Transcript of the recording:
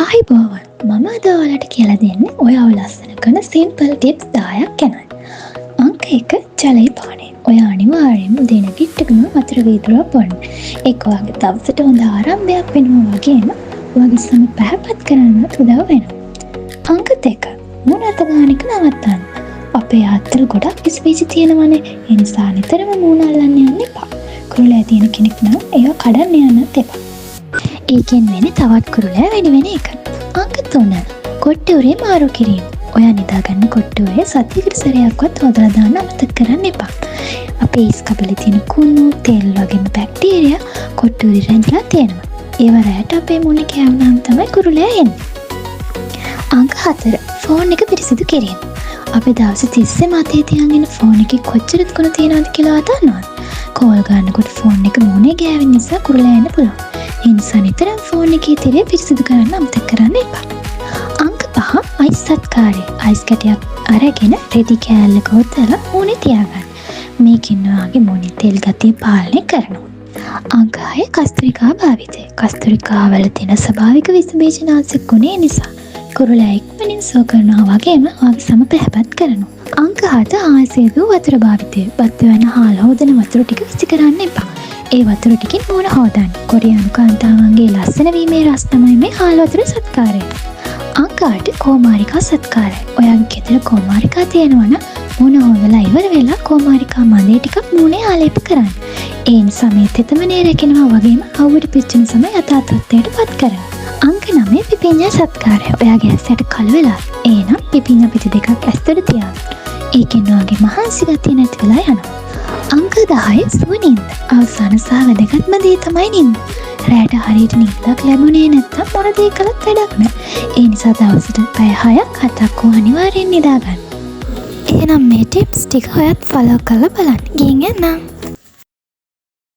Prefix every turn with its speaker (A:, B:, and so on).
A: ආයිබෝවන් මම අද ඔයාලට කියලා දෙන්නේ ඔයාව ලස්සන කරන සිම්පල් ටිප්ස් 10ක් ගැනයි. අංක 1 ජලය පානය. ඔයා අනිවාර්යයෙන්ම උදේ නැගිට්ටකම වතුර වීදුරුවක් බොන්න. ඒක ඔයාගේ දවසට හොඳ ආරම්භයක් වෙනවා වගේම ඔයාගේ සම පැහැපත් කරන්නත් උදව් වෙනවා. අංක 2 මූණ අත ගන්න එක නවත්තන්න. අපේ අතල් ගොඩක් විසවිසි තියෙනවනේ. ඒ නිසා නිතරම මූණ අල්ලන්න යන්න එපා. කුරුලෑ තියෙන කෙනෙක් නම් ඒවා කඩන්න යන්නත් එපා. ඒකෙන් වෙන්නේ තවත් කුරුලෑ වැඩි වෙන එක. අංක 3 කොට්ටුරේ මාරු කිරීම. ඔයා නිදාගන්න කොට්ටුරේ සතියකට සැරයක්වත් හොදලා දාන්න අමතක කරන්න එපා. අපේ ඉස් කබලේ තියෙන කුණු, තෙල් වගේම බැක්ටීරියා කොට්ටුරේ රැඳිලා තියෙනවා. ඒව රැට අපේ මුණේ කැවුනහම තමයි කුරුලෑ එන්නේ. අංක 4 ෆෝන් එක පිරිසිදු කිරීම. අපි දවස් 30 මාතේ තියාගෙන ෆෝන් එකේ කොච්චර කුණු තියනවද කියලා දන්නවද? කෝල් ගන්නකොට ෆෝන් එක මුණේ ගෑවෙන නිසා කුරුලෑ එන්න පුළුවන්. ඒ නිසා නිතරම ෆෝන් එකේ තිරේ පිරිසිදු කරන්න අමතක කරන්න එපා. අංක 5 අයිස් සත්කාරය. අයිස් කැටයක් අරගෙන රෙදි කෑල්ලක හොදලා මුණේ තියාගන්න. මේකෙන් ඔයාගේ මුණේ තෙල් ගතිය පාලනය කරනවා. අංක 6 කස්තුරිකා භාවිතය. කස්තුරිකා වල තියෙන ස්වභාවික විස බීජනාශක ගුණය නිසා කුරුලෑ ඉක්මනින් සුව කරනවා වගේම ඔයාගේ සම පැහැපත් කරනවා. අංක 7 ආසේදු වතුර භාවිතය. බත් වෙන හාල් හොදන වතුර ටික විසි කරන්න එපා. ඒ වතුර ටිකින් මූණ හොදන්න. කොරියානු කාන්තාවන්ගේ ලස්සන වීමේ රස තමයි මේ හාල් වතුර සත්කාරය. අංක 8 කෝමාරිකා සත්කාරය. ඔයාගේ ගෙදර කෝමාරිකා තියෙනවා නම් මූණ හොදලා ඉවර වෙලා කෝමාරිකා මදේ ටිකක් මූණේ ආලේප කරන්න. ඒ නිසා මේ තෙතමනේ රැකෙනවා වගේම අවුවට පිච්චෙන සම යථා තත්ත්වයටපත් කරන්න. අංක 9 පිපිඤ්ඤා සත්කාරය. ඔයාගේ ඇස් යට කළු වෙලා එහෙනම් පිපිඤ්ඤා පිටි දෙකක් ඇස් දෙක තියාගන්න. ඒකෙන් ඔයාගේ මහන්සි ගතිය නැති වෙලා යනවා. අංක 10 සුව නිින්ද. අවසාන සහ වැදගත්ම දේ තමයි නිින්ද. රැට හරියට නිින්දක් ලැබුණේ නැත්නම් මොන දේ කළත් වැඩක් නැහැ. ඒ නිසා දවසට පැය 6ක් 7ක් අනිවාර්යෙන් නිදා ගන්න. එහෙනම් මේ ටිප්ස් ටික ඔයත් ෆලෝ කරලා බලන්න. ගිහින් එන්න.